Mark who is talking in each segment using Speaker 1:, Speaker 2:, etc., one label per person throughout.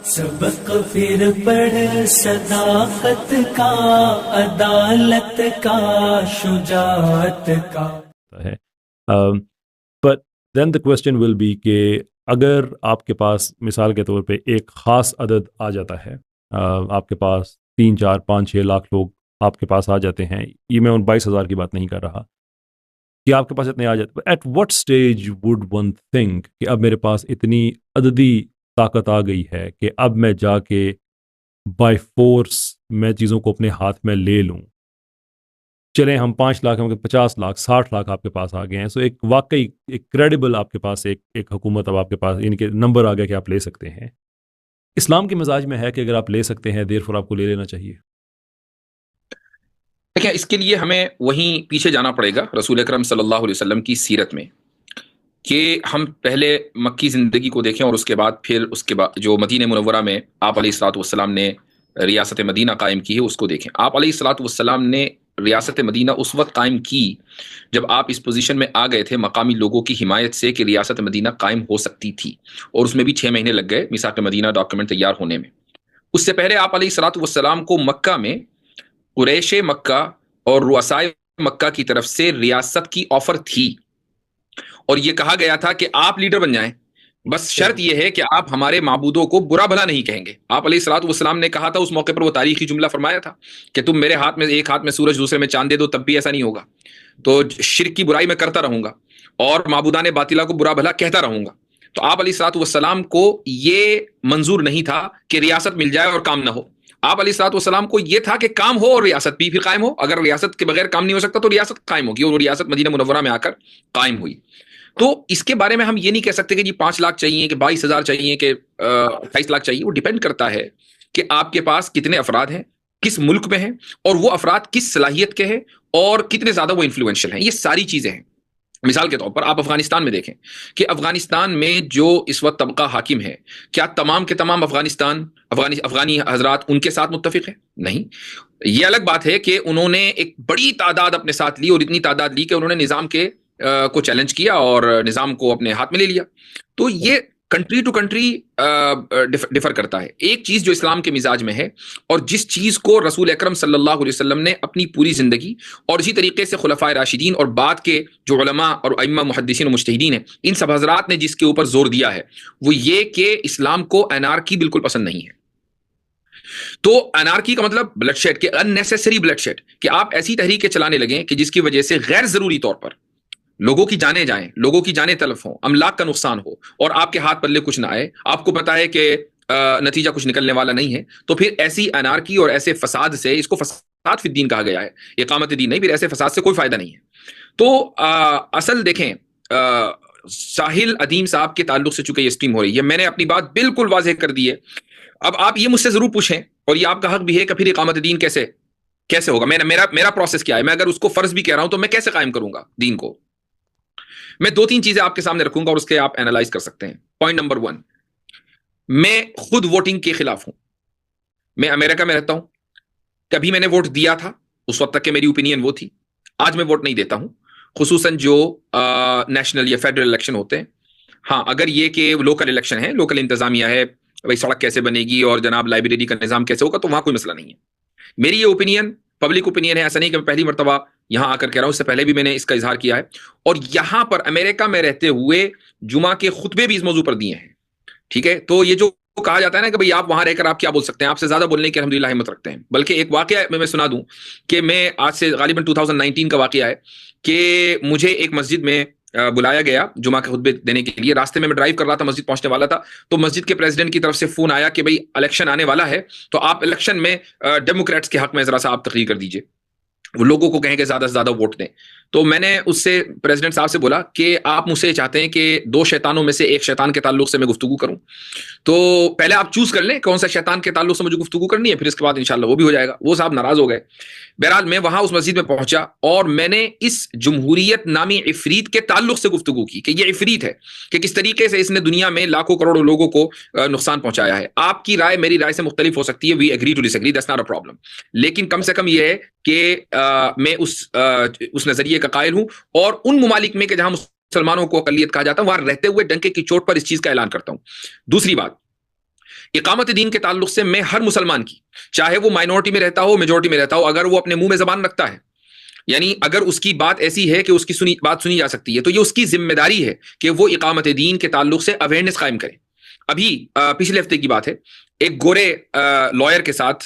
Speaker 1: سبق پھر پڑھ صداقت کا، عدالت کا، شجاعت کا
Speaker 2: ہے. But then the question will be کہ اگر آپ کے پاس مثال کے طور پہ ایک خاص عدد آ جاتا ہے، آپ کے پاس 3 4 5 6 لاکھ لوگ آپ کے پاس آ جاتے ہیں، یہ میں ان 22,000 کی بات نہیں کر رہا کہ آپ کے پاس اتنے آ جاتے، at what stage would one think کہ اب میرے پاس اتنی عددی طاقت آ گئی ہے کہ اب میں جا کے بائی فورس میں چیزوں کو اپنے ہاتھ میں لے لوں. چلیں ہم 5 لاکھ، ہم 50 لاکھ 60 لاکھ آپ کے پاس آ گئے ہیں، سو ایک واقعی ایک کریڈیبل آپ کے پاس ایک حکومت اب آپ کے پاس، یعنی کہ نمبر آ گیا کہ آپ لے سکتے ہیں. اسلام کے مزاج میں ہے کہ اگر آپ لے سکتے ہیں دیر فور آپ کو لے لینا چاہیے.
Speaker 3: دیکھیں، اس کے لیے ہمیں وہیں پیچھے جانا پڑے گا رسول اکرم صلی اللہ علیہ وسلم کی سیرت میں، کہ ہم پہلے مکی زندگی کو دیکھیں اور اس کے بعد پھر اس کے بعد جو مدینہ منورہ میں آپ علیہ الصلوۃ والسلام نے ریاست مدینہ قائم کی ہے اس کو دیکھیں. آپ علیہ الصلوۃ والسلام نے ریاست مدینہ اس وقت قائم کی جب آپ اس پوزیشن میں آ گئے تھے مقامی لوگوں کی حمایت سے کہ ریاست مدینہ قائم ہو سکتی تھی، اور اس میں بھی 6 مہینے لگ گئے میثاق مدینہ ڈاکومنٹ تیار ہونے میں. اس سے پہلے آپ علیہ الصلوۃ والسلام کو مکہ میں قریش مکہ اور رؤسائے مکہ کی طرف سے ریاست کی آفر تھی، اور یہ کہا گیا تھا کہ آپ لیڈر بن جائیں، بس شرط یہ ہے کہ آپ ہمارے معبودوں کو برا بھلا نہیں کہیں گے. آپ علیہ الصلوۃ والسلام نے کہا تھا اس موقع پر، وہ تاریخی جملہ فرمایا تھا کہ تم میرے ہاتھ میں ایک ہاتھ میں سورج دوسرے میں چاند دے دو تب بھی ایسا نہیں ہوگا، تو شرک کی برائی میں کرتا رہوں گا اور معبودان باطلہ کو برا بھلا کہتا رہوں گا. تو آپ علیہ الصلوۃ والسلام کو یہ منظور نہیں تھا کہ ریاست مل جائے اور کام نہ ہو. آپ علیہ الصلوۃ والسلام کو یہ تھا کہ کام ہو اور ریاست بھی پھر قائم ہو. اگر ریاست کے بغیر کام نہیں ہو سکتا تو ریاست قائم ہوگی، اور ریاست مدینہ منورہ میں آ کر قائم ہوئی. تو اس کے بارے میں ہم یہ نہیں کہہ سکتے کہ جی 5 لاکھ چاہیے کہ 22,000 چاہیے کہ 28 لاکھ چاہیے. وہ ڈیپینڈ کرتا ہے کہ آپ کے پاس کتنے افراد ہیں، کس ملک میں ہیں، اور وہ افراد کس صلاحیت کے ہیں اور کتنے زیادہ وہ انفلوئنشل ہیں. یہ ساری چیزیں ہیں. مثال کے طور پر آپ افغانستان میں دیکھیں کہ افغانستان میں جو اس وقت طبقہ حاکم ہے، کیا تمام کے تمام افغانی حضرات ان کے ساتھ متفق ہیں؟ نہیں. یہ الگ بات ہے کہ انہوں نے ایک بڑی تعداد اپنے ساتھ لی، اور اتنی تعداد لی کہ انہوں نے نظام کے کو چیلنج کیا اور نظام کو اپنے ہاتھ میں لے لیا. تو یہ کنٹری ٹو کنٹری ڈفر کرتا ہے. ایک چیز جو اسلام کے مزاج میں ہے، اور جس چیز کو رسول اکرم صلی اللہ علیہ وسلم نے اپنی پوری زندگی اور اسی طریقے سے خلفائے راشدین اور بعد کے جو علماء اور ائمہ محدثین و مجتہدین ہیں ان سب حضرات نے جس کے اوپر زور دیا ہے، وہ یہ کہ اسلام کو انارکی بالکل پسند نہیں ہے. تو انارکی کا مطلب بلڈ شیڈ، کہ ان نیسیسری بلڈ شیڈ، کہ آپ ایسی تحریکیں چلانے لگیں کہ جس کی وجہ سے غیر ضروری طور پر لوگوں کی جانیں جائیں، لوگوں کی جانیں تلف ہوں، املاک کا نقصان ہو، اور آپ کے ہاتھ پلے کچھ نہ آئے، آپ کو پتا ہے کہ نتیجہ کچھ نکلنے والا نہیں ہے. تو پھر ایسی انارکی اور ایسے فساد سے، اس کو فساد فی الدین کہا گیا ہے، اقامت دین نہیں، پھر ایسے فساد سے کوئی فائدہ نہیں ہے. تو اصل دیکھیں ساحل ادیم صاحب کے تعلق سے چونکہ یہ اسٹریم ہو رہی ہے، میں نے اپنی بات بالکل واضح کر دی ہے. اب آپ یہ مجھ سے ضرور پوچھیں، اور یہ آپ کا حق بھی ہے کہ پھر اقامت دین کیسے ہوگا. میرا پروسیس کیا ہے؟ میں اگر اس کو فرض بھی کہہ رہا ہوں تو میں کیسے قائم کروں گا دین کو؟ میں 2-3 چیزیں آپ کے سامنے رکھوں گا اور اس کے آپ اینالائز کر سکتے ہیں. پوائنٹ نمبر 1، میں خود ووٹنگ کے خلاف ہوں. میں امریکہ میں رہتا ہوں، کبھی میں نے ووٹ دیا تھا اس وقت تک کہ میری اوپینین وہ تھی. آج میں ووٹ نہیں دیتا ہوں، خصوصاً جو نیشنل یا فیڈرل الیکشن ہوتے ہیں. ہاں، اگر یہ کہ لوکل الیکشن ہے، لوکل انتظامیہ ہے، بھائی سڑک کیسے بنے گی اور جناب لائبریری کا نظام کیسے ہوگا، تو وہاں کوئی مسئلہ نہیں ہے. میری یہ اوپینین پبلک اوپینین ہے، ایسا نہیں کہ میں پہلی مرتبہ یہاں آ کر کہہ رہا ہوں، اس سے پہلے بھی میں نے اس کا اظہار کیا ہے. اور یہاں پر امریکہ میں رہتے ہوئے جمعہ کے خطبے بھی اس موضوع پر دیے ہیں. ٹھیک ہے، تو یہ جو کہا جاتا ہے نا کہ بھئی آپ وہاں رہ کر آپ کیا بول سکتے ہیں، آپ سے زیادہ بولنے کی الحمدللہ ہمت رکھتے ہیں. بلکہ ایک واقعہ میں سنا دوں کہ میں آج سے غالباً 2019 کا واقعہ ہے کہ مجھے ایک مسجد میں بلایا گیا جمعہ کے خطبے دینے کے لیے. راستے میں ڈرائیو کر رہا تھا، مسجد پہنچنے والا تھا، تو مسجد کے پریزیڈنٹ کی طرف سے فون آیا کہ بھئی الیکشن آنے والا ہے، تو آپ الیکشن میں ڈیموکریٹس کے حق میں ذرا سا آپ تقریر کر دیجئے، وہ لوگوں کو کہیں کہ زیادہ سے زیادہ ووٹ دیں. تو میں نے اس سے پریزیڈنٹ صاحب سے بولا کہ آپ مجھ سے چاہتے ہیں کہ 2 شیطانوں میں سے ایک شیطان کے تعلق سے میں گفتگو کروں، تو پہلے آپ چوز کر لیں کون سا شیطان کے تعلق سے مجھے گفتگو کرنی ہے، پھر اس کے بعد انشاءاللہ وہ بھی ہو جائے گا. وہ صاحب ناراض ہو گئے. بہرحال میں وہاں اس مسجد میں پہنچا اور میں نے اس جمہوریت نامی عفریت کے تعلق سے گفتگو کی کہ یہ عفریت ہے کہ کس طریقے سے اس نے دنیا میں لاکھوں کروڑوں لوگوں کو نقصان پہنچایا ہے. آپ کی رائے میری رائے سے مختلف ہو سکتی ہے، we agree to disagree, that's not a problem, لیکن کم سے کم یہ ہے کہ میں اس نظریے کا قائل ہوں، اور ان ممالک میں کہ جہاں مسلمانوں کو اقلیت کہا جاتا ہے وہاں رہتے ہوئے ڈنکے کی چوٹ پر اس چیز کا اعلان کرتا ہوں. دوسری بات، اقامت دین کے تعلق سے میں ہر مسلمان کی، چاہے وہ مائنورٹی میں رہتا ہو میجورٹی میں رہتا ہو، اگر وہ اپنے منہ میں زبان رکھتا ہے، یعنی اگر اس کی بات ایسی ہے کہ اس کی بات سنی جا سکتی ہے، تو یہ اس کی ذمہ داری ہے کہ وہ اقامت دین کے تعلق سے اویئرنیس قائم کرے. ابھی پچھلے ہفتے کی بات ہے، ایک گورے لائر کے ساتھ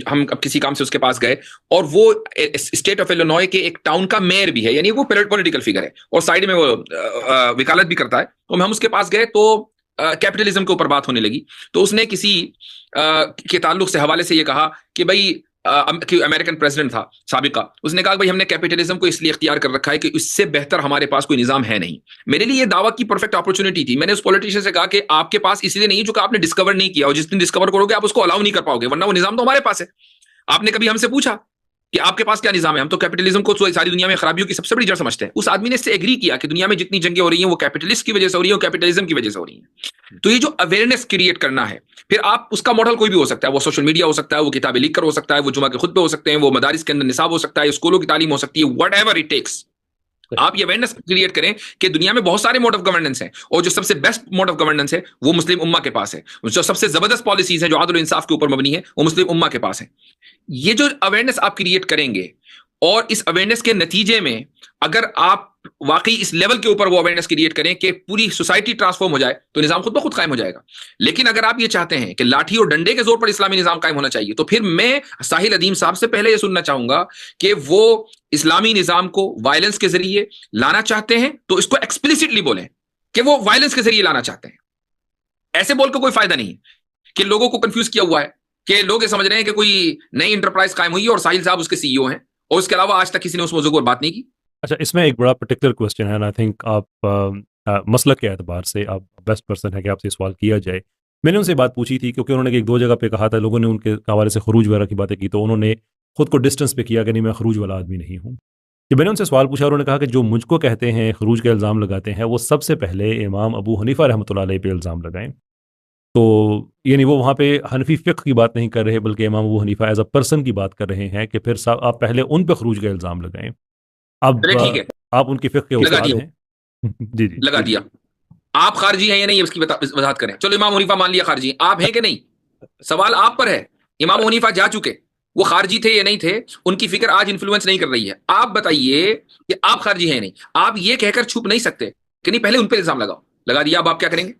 Speaker 3: ہم اب کسی کام سے اس کے پاس گئے، اور وہ اسٹیٹ آف ایلینوائے کے ایک ٹاؤن کا میئر بھی ہے، یعنی وہ پولیٹیکل فگر ہے، اور سائیڈ میں وہ وکالت بھی کرتا ہے. تو ہم اس کے پاس گئے تو کیپٹلزم کے اوپر بات ہونے لگی. تو اس نے کسی کے تعلق سے حوالے سے یہ کہا کہ بھائی امریکن پریزیڈنٹ تھا سابقہ، اس نے کہا کہ بھائی ہم نے کیپٹلزم کو اس لیے اختیار کر رکھا ہے کہ اس سے بہتر ہمارے پاس کوئی نظام ہے نہیں. میرے لیے یہ دعویٰ کی پرفیکٹ اپرچونٹی تھی. میں نے اس پولیٹیشین سے کہا کہ آپ کے پاس اس لیے نہیں جو کہ آپ نے ڈسکور نہیں کیا، اور جس دن ڈسکور کرو گے آپ اس کو الاؤ نہیں کر پاؤ گے، ورنہ وہ نظام تو ہمارے پاس ہے. آپ نے کبھی ہم سے پوچھا کہ آپ کے پاس کیا نظام ہے؟ ہم تو کیپٹلزم کو ساری دنیا میں خرابیوں کی سب سے بڑی جڑ سمجھتے ہیں. اس آدمی نے اس سے ایگری کیا کہ دنیا میں جتنی جنگیں ہو رہی ہیں وہ کیپٹلسٹ کی وجہ سے ہو رہی ہیں، اور کیپٹلزم کی وجہ سے ہو رہی ہیں. تو یہ جو اویئرنیس کریٹ کرنا ہے، پھر آپ اس کا ماڈل کوئی بھی ہو سکتا ہے، وہ سوشل میڈیا ہو سکتا ہے، وہ کتابیں لکھ کر ہو سکتا ہے، وہ جمعہ کے خطبے ہو سکتے ہیں، وہ مدارس کے اندر نصاب ہو سکتا ہے، اسکولوں کی تعلیم ہو سکتی ہے، واٹ ایور اٹ ٹیکس. آپ یہ اویئرنیس کریٹ کریں کہ دنیا میں بہت سارے موڈ آف گورننس ہیں، اور جو سب سے بیسٹ موڈ آف گورننس ہے وہ مسلم امہ کے پاس ہے. جو سب سے زبردست پالیسیز ہیں جو عدل و انصاف کے اوپر مبنی ہے وہ مسلم امہ کے پاس ہے. یہ جو اویئرنیس آپ کریٹ کریں گے، اور اس اویئرنیس کے نتیجے میں اگر آپ واقعی اس لیول کے اوپر وہ اویئرنیس کریٹ کریں کہ پوری سوسائٹی ٹرانسفارم ہو جائے، تو نظام خود بخود قائم ہو جائے گا. لیکن اگر آپ یہ چاہتے ہیں کہ لاٹھی اور ڈنڈے کے زور پر اسلامی نظام قائم ہونا چاہیے، تو پھر میں ساحل ادیم صاحب سے پہلے یہ سننا چاہوں گا کہ وہ اسلامی نظام کو وائلنس کے ذریعے لانا چاہتے ہیں تو اس کو ایکسپلیسٹلی بولیں کہ وہ وائلنس کے ذریعے لانا چاہتے ہیں. ایسے بول کے کوئی فائدہ نہیں ہے کہ لوگوں کو کنفیوز کیا ہوا ہے کہ لوگ یہ سمجھ رہے ہیں کہ کوئی نئی انٹرپرائز قائم ہوئی ہے اور ساحل صاحب اس کے سی ای او ہیں، اور اس کے علاوہ آج تک کسی نے اس موضوع پر بات نہیں کی.
Speaker 2: اچھا، اس میں ایک بڑا پرٹیکولر کویسچن ہے، آئی تھنک آپ مسلک کے اعتبار سے آپ بیسٹ پرسن ہے کہ آپ سے سوال کیا جائے. میں نے ان سے بات پوچھی تھی کیونکہ انہوں نے ایک دو جگہ پہ کہا تھا، لوگوں نے ان کے حوالے سے خروج وغیرہ کی باتیں کی، تو انہوں نے خود کو ڈسٹنس پہ کیا کہ نہیں میں خروج والا آدمی نہیں ہوں. جب میں نے ان سے سوال پوچھا، انہوں نے کہا کہ جو مجھ کو کہتے ہیں خروج کا الزام لگاتے ہیں، وہ سب سے پہلے امام ابو حنیفہ رحمۃ اللہ علیہ پہ الزام لگائیں. تو یعنی وہ وہاں پہ حنفی فقہ کی بات نہیں کر رہے، بلکہ امام ابو حنیفہ ایز اے پرسن کی بات کر رہے ہیں کہ پھر آپ پہلے ان پہ خروج کا الزام لگائیں. اب
Speaker 3: ٹھیک ہے،
Speaker 2: آپ ان کی فقہ کے استاد ہیں. جی جی
Speaker 3: لگا دیا. آپ خارجی ہیں یا نہیں اس کی وضاحت کریں. چلو امام حنیفہ مان لیا خارجی، آپ ہیں کہ نہیں؟ سوال آپ پر ہے. امام حنیفہ جا چکے، وہ خارجی تھے یا نہیں تھے، ان کی فکر آج انفلوئنس نہیں کر رہی ہے. آپ بتائیے کہ آپ خارجی ہیں یا نہیں. آپ یہ کہہ کر چھپ نہیں سکتے کہ نہیں پہلے ان پہ الزام لگاؤ. لگا دیا، اب آپ کیا کریں گے؟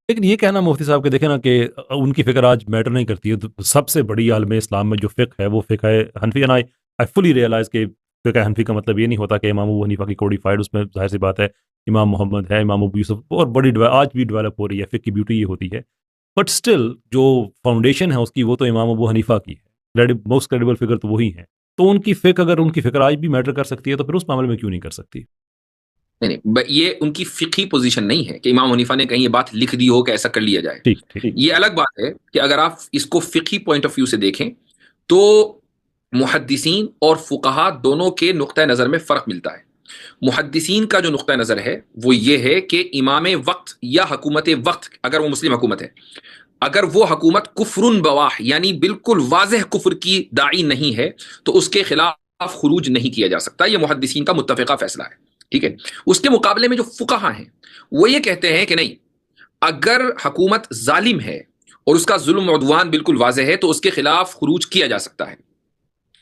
Speaker 2: لیکن یہ کہنا مفتی صاحب کے دیکھیں نا کہ ان کی فکر آج میٹر نہیں کرتی ہے. تو سب سے بڑی عالم اسلام میں جو فقہ ہے وہ فقہ ہے حنفی. آئی فلی ریئلائز کہ فقہ حنفی کا مطلب یہ نہیں ہوتا کہ امام ابو حنیفہ کی کوڈیفائڈ، اس میں ظاہر سی بات ہے امام محمد ہے، امام ابو یوسف، اور بڑی آج بھی ڈیولپ ہو رہی ہے. فقہ کی بیوٹی یہ ہوتی ہے، بٹ اسٹل جو فاؤنڈیشن ہے اس کی وہ تو امام ابو حنیفہ کی ہے. موسٹ کریڈیبل فگر تو وہی ہیں. تو ان کی فقہ، اگر ان کی فکر آج بھی میٹر کر سکتی ہے تو پھر اس معاملے میں کیوں نہیں کر سکتی؟
Speaker 3: نہیں، یہ ان کی فقہی پوزیشن نہیں ہے کہ امام حنیفہ نے کہیں یہ بات لکھ دی ہو کہ ایسا کر لیا جائے.
Speaker 2: ٹھیک.
Speaker 3: یہ الگ بات ہے کہ اگر آپ اس کو فقہی پوائنٹ آف ویو سے دیکھیں تو محدثین اور فقہا دونوں کے نقطہ نظر میں فرق ملتا ہے. محدثین کا جو نقطہ نظر ہے وہ یہ ہے کہ امام وقت یا حکومت وقت، اگر وہ مسلم حکومت ہے، اگر وہ حکومت کفر بواح یعنی بالکل واضح کفر کی داعی نہیں ہے تو اس کے خلاف خروج نہیں کیا جا سکتا. یہ محدثین کا متفقہ فیصلہ ہے. ٹھیک ہے. اس کے مقابلے میں جو فقہا ہیں وہ یہ کہتے ہیں کہ نہیں، اگر حکومت ظالم ہے اور اس کا ظلم و عدوان بالکل واضح ہے تو اس کے خلاف خروج کیا جا سکتا ہے،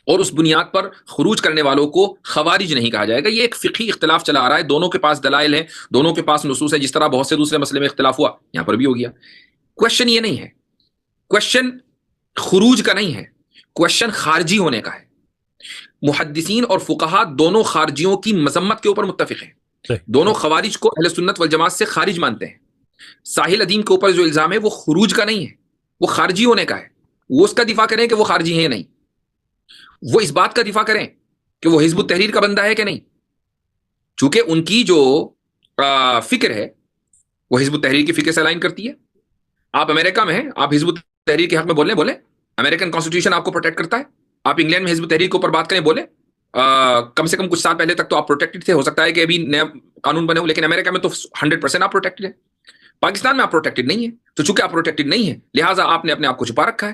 Speaker 3: اور اس بنیاد پر خروج کرنے والوں کو خوارج نہیں کہا جائے گا. یہ ایک فقہی اختلاف چلا آ رہا ہے. دونوں کے پاس دلائل ہیں، دونوں کے پاس نصوص ہیں. جس طرح بہت سے دوسرے مسئلے میں اختلاف ہوا، یہاں پر بھی ہو گیا. کوشچن یہ نہیں ہے، کوشچن خروج کا نہیں ہے، کوشچن خارجی ہونے کا ہے. محدثین اور فقہا دونوں خارجیوں کی مذمت کے اوپر متفق ہیں. دونوں خوارج کو اہل سنت والجماعت سے خارج مانتے ہیں. ساحل ادیم کے اوپر جو الزام ہے وہ خروج کا نہیں ہے، وہ خارجی ہونے کا ہے. وہ اس کا دفاع کریں کہ وہ خارجی ہیں یا نہیں. وہ اس بات کا دفاع کریں کہ وہ حزب التحریر کا بندہ ہے کہ نہیں. چونکہ ان کی جو فکر ہے وہ حزب التحریر کی فکر سے الائن کرتی ہے. آپ امریکہ میں ہیں، آپ حزب التحریر کے حق میں بولیں. امریکن کانسٹیٹیوشن آپ کو پروٹیکٹ کرتا ہے. آپ انگلینڈ میں حزب التحریر کے اوپر بات کریں، بولیں. کم سے کم کچھ سال پہلے تک تو آپ پروٹیکٹڈ تھے. ہو سکتا ہے کہ ابھی نیا قانون بنے ہو، لیکن امریکہ میں تو 100% آپ پروٹیکٹڈ ہیں. پاکستان میں آپ پروٹیکٹڈ نہیں ہیں. تو چونکہ آپ پروٹیکٹڈ نہیں ہیں لہٰذا آپ نے اپنے آپ کو چھپا رکھا ہے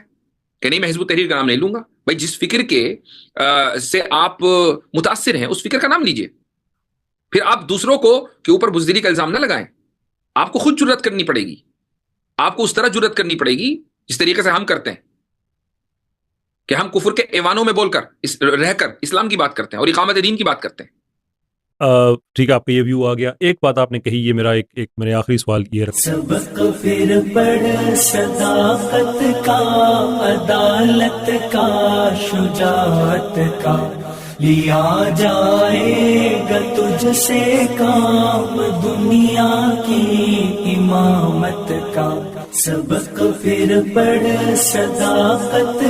Speaker 3: کہ نہیں میں حزب التحریر کا نام نہیں لوں گا. بھائی جس فکر کے سے آپ متاثر ہیں اس فکر کا نام لیجئے. پھر آپ دوسروں کو کے اوپر بزدلی کا الزام نہ لگائیں. آپ کو خود جرأت کرنی پڑے گی. آپ کو اس طرح جرأت کرنی پڑے گی جس طریقے سے ہم کرتے ہیں کہ ہم کفر کے ایوانوں میں بول کر رہ کر اسلام کی بات کرتے ہیں اور اقامت دین کی بات کرتے ہیں.
Speaker 2: ٹھیک ہے، آپ کا یہ ویو آ گیا. ایک بات آپ نے کہی، یہ میرا ایک میرے آخری سوال یہ رکھ.
Speaker 1: سبق پھر پڑھ صداقت کا، عدالت کا، شجاعت کا، لیا جائے گا تجھ سے کام دنیا کی امامت کا. سبق پھر پڑھ صداقت